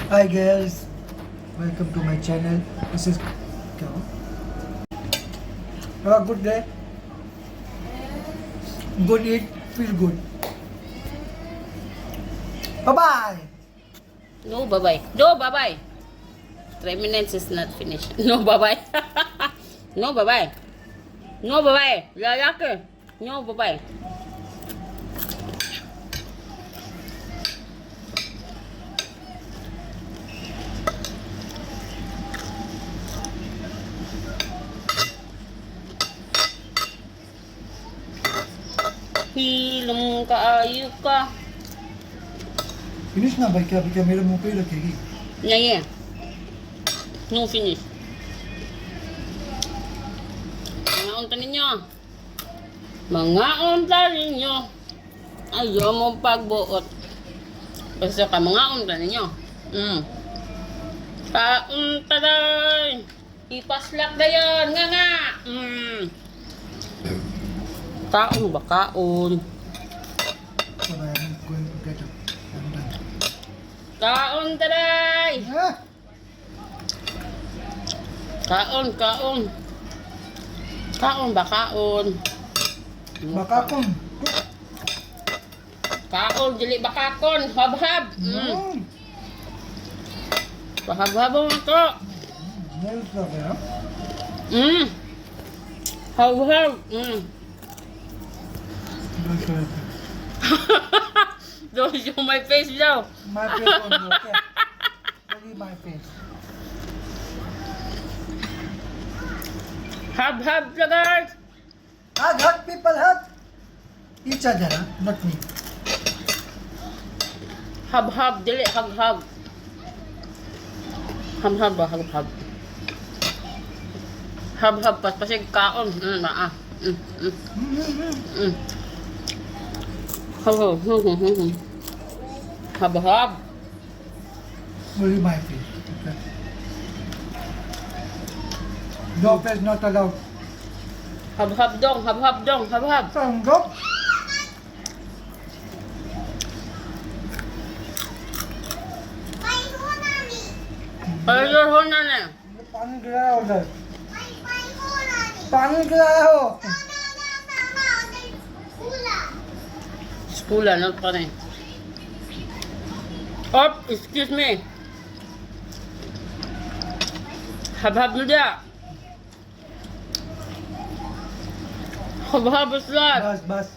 Hi guys, welcome to my channel. This is have a good day. Good eat, feel good. Bye bye. No, bye-bye. No, bye-bye. 3 minutes is not finished. No, bye-bye. No, bye-bye. No, bye-bye. Lalaki. No, bye-bye. Hilom kaayo ka. Finish ना भाई क्या क्या मेरे मुंह पे ही रखेगी. Ngayon. No finish. Mga unta ninyo. Mga unta ninyo. Ayaw mo pagbuot. Basta ka mga unta ninyo. Kaunta day. Ipaslak na yun. Nga nga. Kaon ba kaon? So I am going to get up. I'm done. Kaon taday. Ah, Kaon, kaon. Kaon ba kaon? baka kung. Kaon, dili ba kakon? Habhab. Pahab-hab mo ito. Nails love है हाँ. Habhab. Don't show it. Don't show my face daw. My face on you, okay? Only my face. Habhab ka guys. Hug people, hug. Each other, huh? Not me. Habhab, dili haghab. Habhab ba haghab? Habhab pasig kaon. Naa. Habhab. Only my face. Okay. Your face not allowed. Habhab dong, habhab dong, habhab. Go. Ayun ho na na. पानी गिराया उधर. पानी गिराया हो. Skula na pa rin. Op, excuse me. Habhab mo dia. Habhab is live. बस बस.